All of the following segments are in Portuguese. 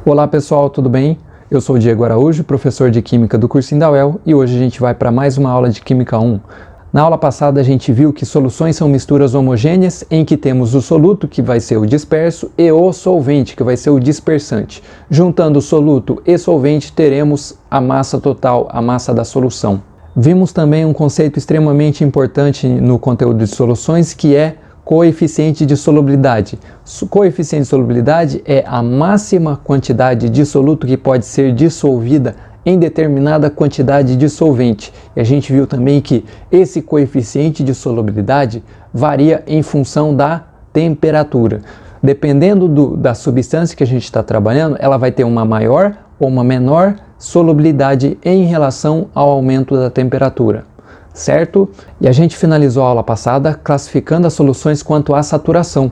Olá pessoal, tudo bem? Eu sou o Diego Araújo, professor de Química do cursinho da UEL, e hoje a gente vai para mais uma aula de Química 1. Na aula passada a gente viu que soluções são misturas homogêneas em que temos o soluto, que vai ser o disperso, e o solvente, que vai ser o dispersante. Juntando soluto e solvente teremos a massa total, a massa da solução. Vimos também um conceito extremamente importante no conteúdo de soluções, que é coeficiente de solubilidade. Coeficiente de solubilidade é a máxima quantidade de soluto que pode ser dissolvida em determinada quantidade de solvente. E a gente viu também que esse coeficiente de solubilidade varia em função da temperatura. Dependendo da substância que a gente está trabalhando, ela vai ter uma maior ou uma menor solubilidade em relação ao aumento da temperatura. Certo? E a gente finalizou a aula passada classificando as soluções quanto à saturação.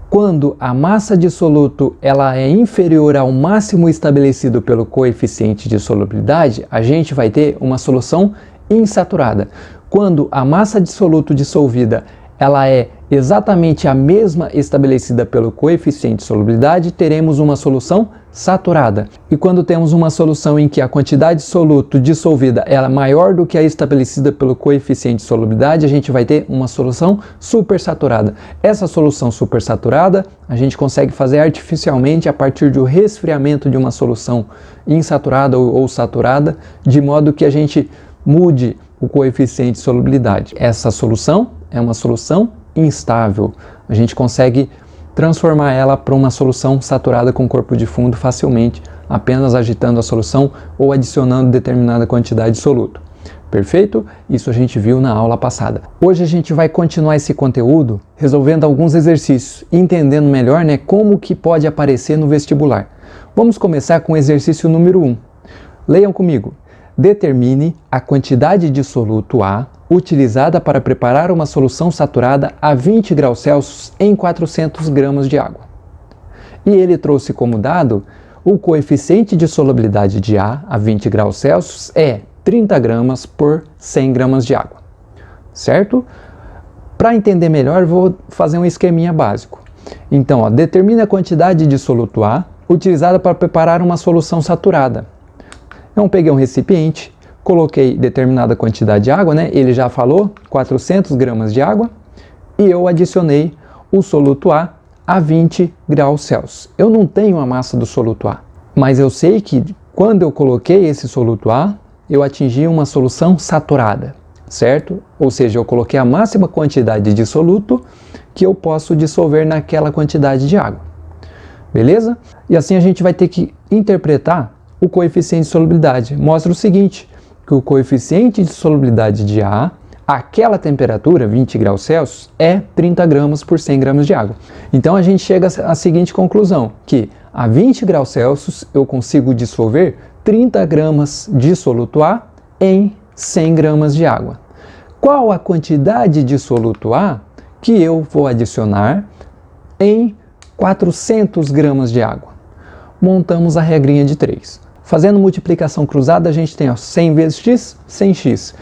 Quando a massa de soluto ela é inferior ao máximo estabelecido pelo coeficiente de solubilidade, a gente vai ter uma solução insaturada. Quando a massa de soluto dissolvida ela é exatamente a mesma estabelecida pelo coeficiente de solubilidade, teremos uma solução saturada. E quando temos uma solução em que a quantidade de soluto dissolvida é maior do que a estabelecida pelo coeficiente de solubilidade, a gente vai ter uma solução supersaturada. Essa solução supersaturada a gente consegue fazer artificialmente a partir do resfriamento de uma solução insaturada ou saturada, de modo que a gente mude o coeficiente de solubilidade. Essa solução é uma solução instável. A gente consegue transformar ela para uma solução saturada com corpo de fundo facilmente, apenas agitando a solução ou adicionando determinada quantidade de soluto. Perfeito? Isso a gente viu na aula passada. Hoje a gente vai continuar esse conteúdo resolvendo alguns exercícios, entendendo melhor, como que pode aparecer no vestibular. Vamos começar com o exercício número 1. Leiam comigo. Determine a quantidade de soluto A utilizada para preparar uma solução saturada a 20 graus Celsius em 400 gramas de água. E ele trouxe como dado o coeficiente de solubilidade de A a 20 graus Celsius é 30 gramas por 100 gramas de água. Certo? Para entender melhor, vou fazer um esqueminha básico. Então, determine a quantidade de soluto A utilizada para preparar uma solução saturada. Então, peguei um recipiente, coloquei determinada quantidade de água, ele já falou, 400 gramas de água, e eu adicionei o soluto A 20 graus Celsius. Eu não tenho a massa do soluto A, mas eu sei que quando eu coloquei esse soluto A, eu atingi uma solução saturada, certo? Ou seja, eu coloquei a máxima quantidade de soluto que eu posso dissolver naquela quantidade de água. Beleza? E assim a gente vai ter que interpretar o coeficiente de solubilidade. Mostra o seguinte, que o coeficiente de solubilidade de A, aquela temperatura, 20 graus Celsius, é 30 gramas por 100 gramas de água. Então a gente chega à seguinte conclusão, que a 20 graus Celsius eu consigo dissolver 30 gramas de soluto A em 100 gramas de água. Qual a quantidade de soluto A que eu vou adicionar em 400 gramas de água? Montamos a regrinha de 3. Fazendo multiplicação cruzada, a gente tem 100 vezes x, 100x.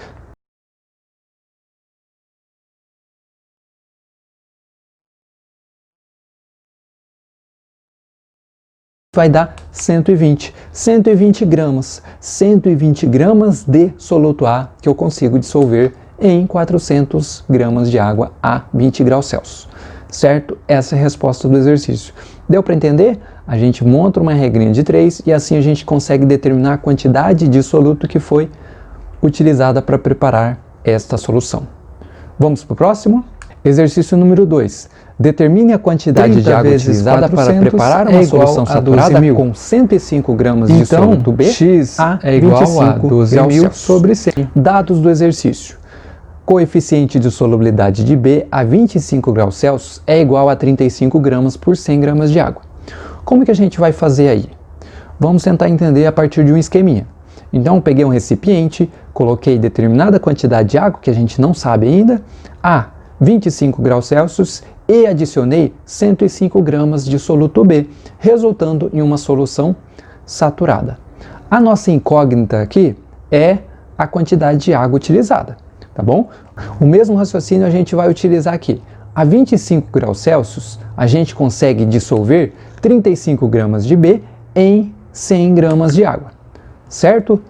Vai dar 120. 120 gramas. 120 gramas de soluto A que eu consigo dissolver em 400 gramas de água a 20 graus Celsius. Certo? Essa é a resposta do exercício. Deu para entender? A gente monta uma regrinha de 3 e assim a gente consegue determinar a quantidade de soluto que foi utilizada para preparar esta solução. Vamos para o próximo? Exercício número 2. Determine a quantidade de água utilizada para preparar uma solução saturada com 105 gramas de soluto B x a é igual a 12.000 sobre 100. Dados do exercício. Coeficiente de solubilidade de B a 25 graus Celsius é igual a 35 gramas por 100 gramas de água. Como que a gente vai fazer aí? Vamos tentar entender a partir de um esqueminha. Então, eu peguei um recipiente, coloquei determinada quantidade de água, que a gente não sabe ainda, a 25 graus Celsius e adicionei 105 gramas de soluto B, resultando em uma solução saturada. A nossa incógnita aqui é a quantidade de água utilizada, tá bom? O mesmo raciocínio a gente vai utilizar aqui. A 25 graus Celsius, a gente consegue dissolver 35 gramas de B em 100 gramas de água, certo?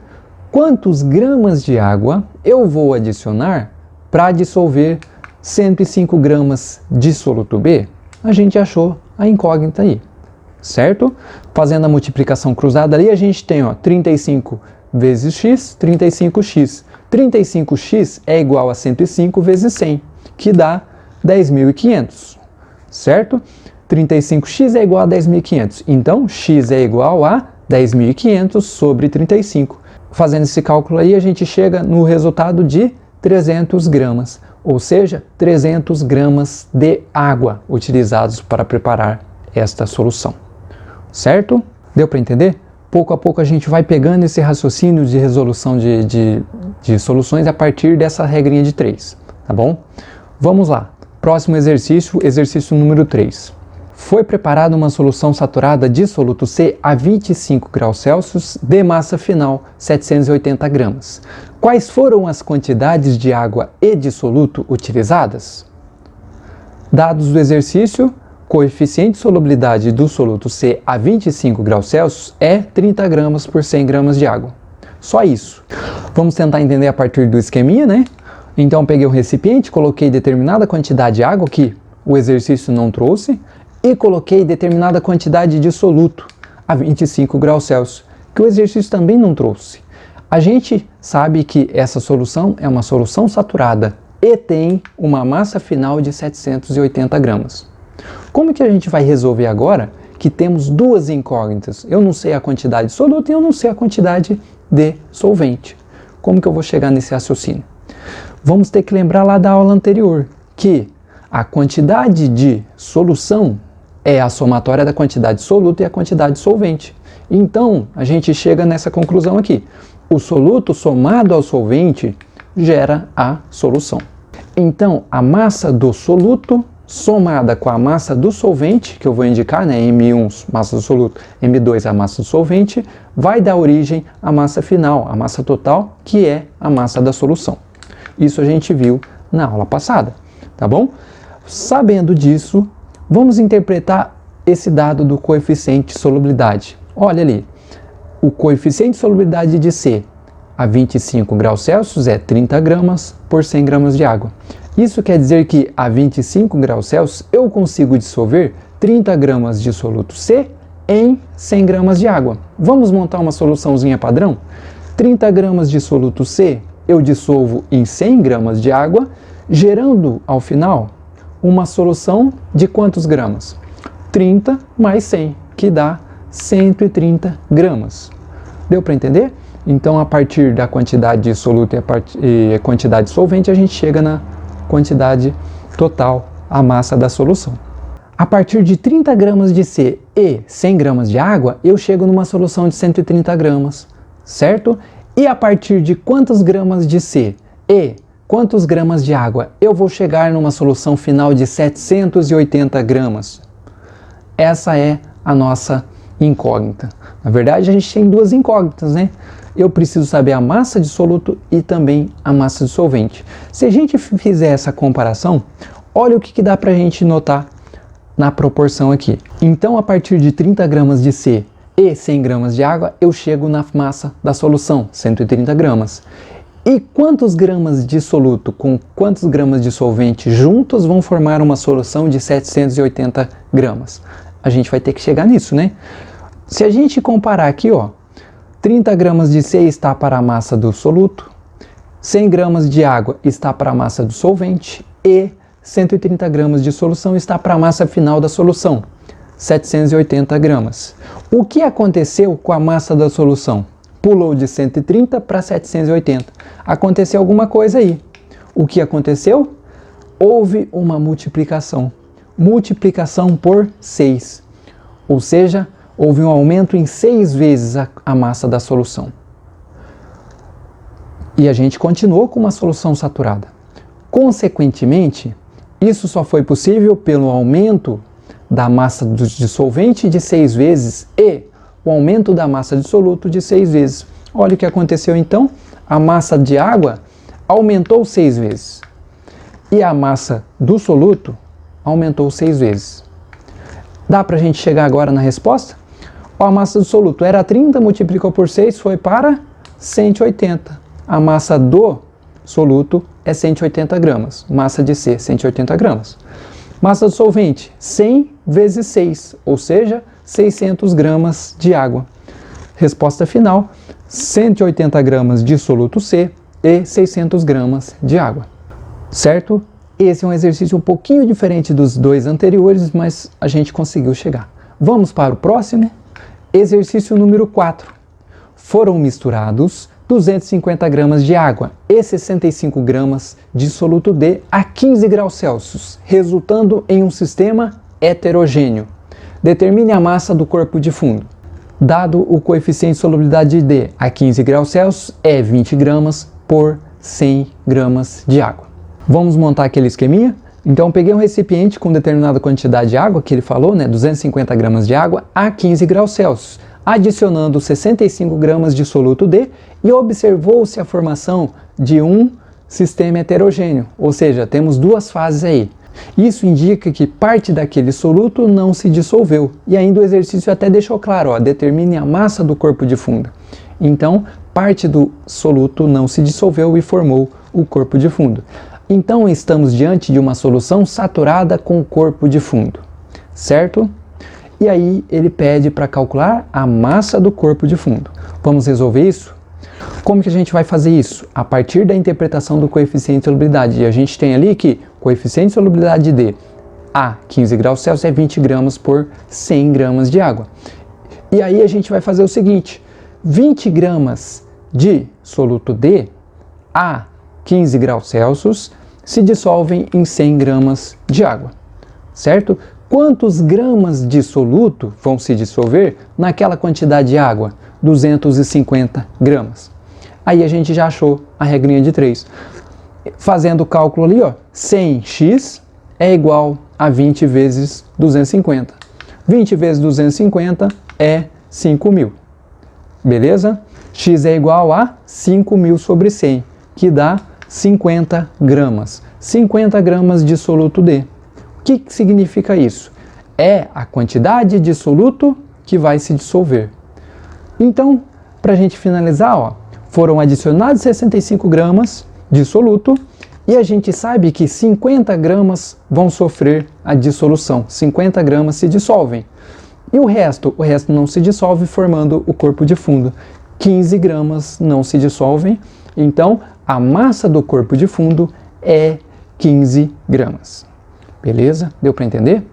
Quantos gramas de água eu vou adicionar para dissolver 105 gramas de soluto B? A gente achou a incógnita aí, certo? Fazendo a multiplicação cruzada ali, a gente tem, ó, 35 vezes x, 35x. 35x é igual a 105 vezes 100, que dá 10.500, certo? 35x é igual a 10.500, então x é igual a 10.500 sobre 35. Fazendo esse cálculo aí, a gente chega no resultado de 300 gramas, ou seja, 300 gramas de água utilizados para preparar esta solução, certo? Deu para entender? Pouco a pouco a gente vai pegando esse raciocínio de resolução de soluções a partir dessa regrinha de 3, tá bom? Vamos lá, próximo exercício, exercício número 3. Foi preparada uma solução saturada de soluto C a 25 graus Celsius de massa final 780 gramas. Quais foram as quantidades de água e de soluto utilizadas? Dados do exercício, coeficiente de solubilidade do soluto C a 25 graus Celsius é 30 gramas por 100 gramas de água. Só isso. Vamos tentar entender a partir do esqueminha, né? Então peguei um recipiente, coloquei determinada quantidade de água que o exercício não trouxe, e coloquei determinada quantidade de soluto a 25 graus Celsius, que o exercício também não trouxe. A gente sabe que essa solução é uma solução saturada e tem uma massa final de 780 gramas. Como que a gente vai resolver agora que temos duas incógnitas? Eu não sei a quantidade de soluto e eu não sei a quantidade de solvente. Como que eu vou chegar nesse raciocínio? Vamos ter que lembrar lá da aula anterior que a quantidade de solução é a somatória da quantidade de soluto e a quantidade de solvente. Então, a gente chega nessa conclusão aqui. O soluto somado ao solvente gera a solução. Então, a massa do soluto somada com a massa do solvente, que eu vou indicar, né, M1, massa do soluto, M2, a massa do solvente, vai dar origem à massa final, a massa total, que é a massa da solução. Isso a gente viu na aula passada, tá bom? Sabendo disso, vamos interpretar esse dado do coeficiente de solubilidade. Olha ali, o coeficiente de solubilidade de C a 25 graus Celsius é 30 gramas por 100 gramas de água. Isso quer dizer que a 25 graus Celsius eu consigo dissolver 30 gramas de soluto C em 100 gramas de água. Vamos montar uma soluçãozinha padrão? 30 gramas de soluto C eu dissolvo em 100 gramas de água, gerando ao final uma solução de quantos gramas? 30 mais 100, que dá 130 gramas. Deu para entender? Então, a partir da quantidade de soluto e a quantidade de solvente, a gente chega na quantidade total, a massa da solução. A partir de 30 gramas de C e 100 gramas de água, eu chego numa solução de 130 gramas, certo? E a partir de quantos gramas de C e quantos gramas de água eu vou chegar numa solução final de 780 gramas? Essa é a nossa incógnita. Na verdade, a gente tem duas incógnitas, né? Eu preciso saber a massa de soluto e também a massa de solvente. Se a gente fizer essa comparação, olha o que dá para a gente notar na proporção aqui. Então, a partir de 30 gramas de C e 100 gramas de água, eu chego na massa da solução, 130 gramas. E quantos gramas de soluto com quantos gramas de solvente juntos vão formar uma solução de 780 gramas? A gente vai ter que chegar nisso, né? Se a gente comparar aqui, ó, 30 gramas de C está para a massa do soluto, 100 gramas de água está para a massa do solvente e 130 gramas de solução está para a massa final da solução, 780 gramas. O que aconteceu com a massa da solução? Pulou de 130 para 780. Aconteceu alguma coisa aí. O que aconteceu? Houve uma multiplicação. Multiplicação por 6. Ou seja, houve um aumento em 6 vezes a massa da solução. E a gente continuou com uma solução saturada. Consequentemente, isso só foi possível pelo aumento da massa do dissolvente de 6 vezes e o aumento da massa de soluto de 6 vezes. Olha o que aconteceu então. A massa de água aumentou 6 vezes. E a massa do soluto aumentou 6 vezes. Dá para a gente chegar agora na resposta? Ó, a massa do soluto era 30, multiplicou por 6, foi para 180. A massa do soluto é 180 gramas. Massa de C, 180 gramas. Massa do solvente, 100 vezes 6, ou seja, 600 gramas de água. Resposta final, 180 gramas de soluto C e 600 gramas de água. Certo? Esse é um exercício um pouquinho diferente dos dois anteriores, mas a gente conseguiu chegar. Vamos para o próximo? Exercício número 4. Foram misturados 250 gramas de água e 65 gramas de soluto D a 15 graus Celsius, resultando em um sistema heterogêneo. Determine a massa do corpo de fundo. Dado o coeficiente de solubilidade de D a 15 graus Celsius é 20 gramas por 100 gramas de água. Vamos montar aquele esqueminha? Então, peguei um recipiente com determinada quantidade de água, que ele falou, né, 250 gramas de água a 15 graus Celsius, adicionando 65 gramas de soluto D e observou-se a formação de um sistema heterogêneo, ou seja, temos duas fases aí. Isso indica que parte daquele soluto não se dissolveu. E ainda o exercício até deixou claro, ó, determine a massa do corpo de fundo. Então, parte do soluto não se dissolveu e formou o corpo de fundo. Então, estamos diante de uma solução saturada com corpo de fundo, certo? E aí, ele pede para calcular a massa do corpo de fundo. Vamos resolver isso? Como que a gente vai fazer isso? A partir da interpretação do coeficiente de solubilidade. E a gente tem ali que o coeficiente de solubilidade de D a 15 graus Celsius é 20 gramas por 100 gramas de água. E aí, a gente vai fazer o seguinte, 20 gramas de soluto D a 15 graus Celsius se dissolvem em 100 gramas de água, certo? Quantos gramas de soluto vão se dissolver naquela quantidade de água? 250 gramas. Aí a gente já achou a regrinha de 3. Fazendo o cálculo ali, ó, 100x é igual a 20 vezes 250. 20 vezes 250 é 5.000. Beleza? X é igual a 5.000 sobre 100, que dá 50 gramas. 50 gramas de soluto D. O que significa isso? É a quantidade de soluto que vai se dissolver. Então, para a gente finalizar, ó, foram adicionados 65 gramas de soluto e a gente sabe que 50 gramas vão sofrer a dissolução. 50 gramas se dissolvem. E o resto? O resto não se dissolve, formando o corpo de fundo. 15 gramas não se dissolvem. Então, a massa do corpo de fundo é 15 gramas. Beleza? Deu para entender?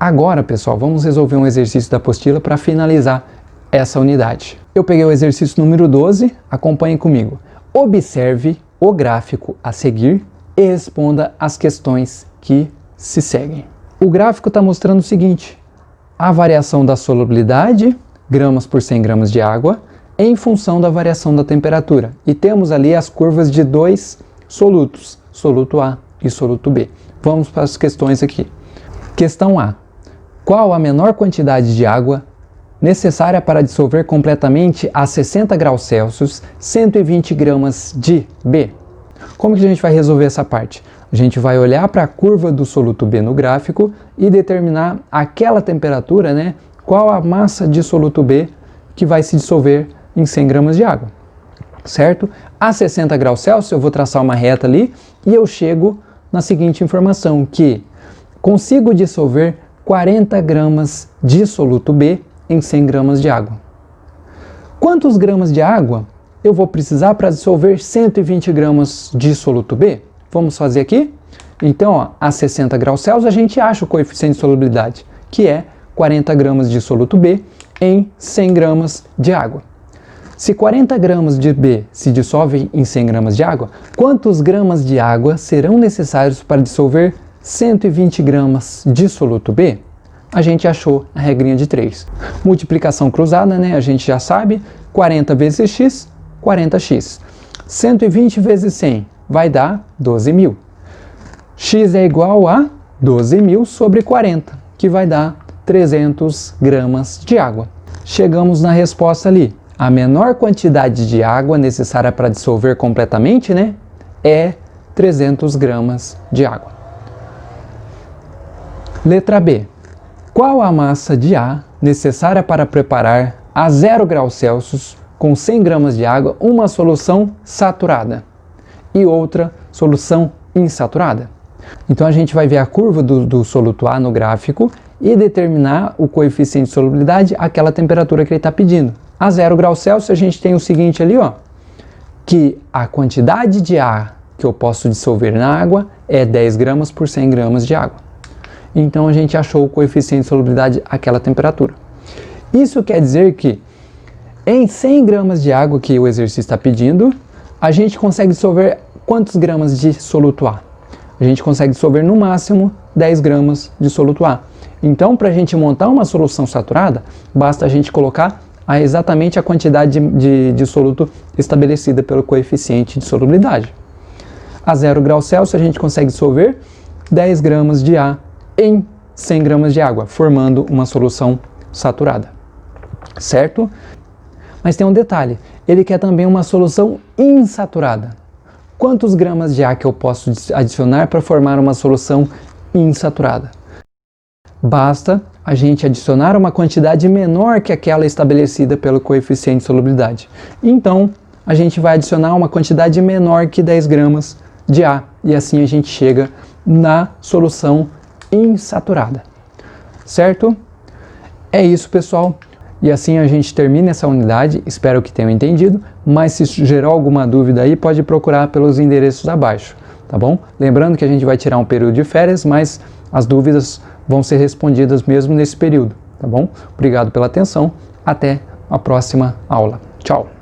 Agora, pessoal, vamos resolver um exercício da apostila para finalizar essa unidade. Eu peguei o exercício número 12, acompanhem comigo. Observe o gráfico a seguir e responda as questões que se seguem. O gráfico está mostrando o seguinte, a variação da solubilidade, gramas por 100 gramas de água, em função da variação da temperatura. E temos ali as curvas de dois solutos, soluto A e soluto B. Vamos para as questões aqui. Questão A. Qual a menor quantidade de água necessária para dissolver completamente a 60 graus Celsius 120 gramas de B? Como que a gente vai resolver essa parte? A gente vai olhar para a curva do soluto B no gráfico e determinar aquela temperatura, né? Qual a massa de soluto B que vai se dissolver em 100 gramas de água, certo? A 60 graus Celsius eu vou traçar uma reta ali e eu chego na seguinte informação, que consigo dissolver 40 gramas de soluto B em 100 gramas de água. Quantos gramas de água eu vou precisar para dissolver 120 gramas de soluto B? Vamos fazer aqui? Então, ó, a 60 graus Celsius a gente acha o coeficiente de solubilidade, que é 40 gramas de soluto B em 100 gramas de água. Se 40 gramas de B se dissolvem em 100 gramas de água, quantos gramas de água serão necessários para dissolver 120 gramas de soluto B? A gente achou a regrinha de 3. Multiplicação cruzada, né? A gente já sabe, 40 vezes x, 40x. 120 vezes 100 vai dar 12.000. X é igual a 12.000 sobre 40, que vai dar 300 gramas de água. Chegamos na resposta ali. A menor quantidade de água necessária para dissolver completamente, né, é 300 gramas de água. Letra B. Qual a massa de A necessária para preparar a 0 graus Celsius com 100 gramas de água uma solução saturada e outra solução insaturada. Então a gente vai ver a curva do soluto A no gráfico e determinar o coeficiente de solubilidade àquela temperatura que ele está pedindo. A 0 graus Celsius a gente tem o seguinte ali, ó, que a quantidade de ar que eu posso dissolver na água é 10 gramas por 100 gramas de água. Então a gente achou o coeficiente de solubilidade àquela temperatura. Isso quer dizer que em 100 gramas de água que o exercício está pedindo, a gente consegue dissolver quantos gramas de soluto A? A gente consegue dissolver no máximo 10 gramas de soluto A. Então, para a gente montar uma solução saturada, basta a gente colocar exatamente a quantidade de soluto estabelecida pelo coeficiente de solubilidade. A 0 graus Celsius a gente consegue dissolver 10 gramas de A em 100 gramas de água, formando uma solução saturada. Certo? Mas tem um detalhe, ele quer também uma solução insaturada. Quantos gramas de ar que eu posso adicionar para formar uma solução insaturada? Basta a gente adicionar uma quantidade menor que aquela estabelecida pelo coeficiente de solubilidade. Então, a gente vai adicionar uma quantidade menor que 10 gramas de ar e assim a gente chega na solução insaturada. Certo? É isso, pessoal. E assim a gente termina essa unidade, espero que tenham entendido, mas se gerou alguma dúvida aí, pode procurar pelos endereços abaixo, tá bom? Lembrando que a gente vai tirar um período de férias, mas as dúvidas vão ser respondidas mesmo nesse período, tá bom? Obrigado pela atenção, até a próxima aula. Tchau!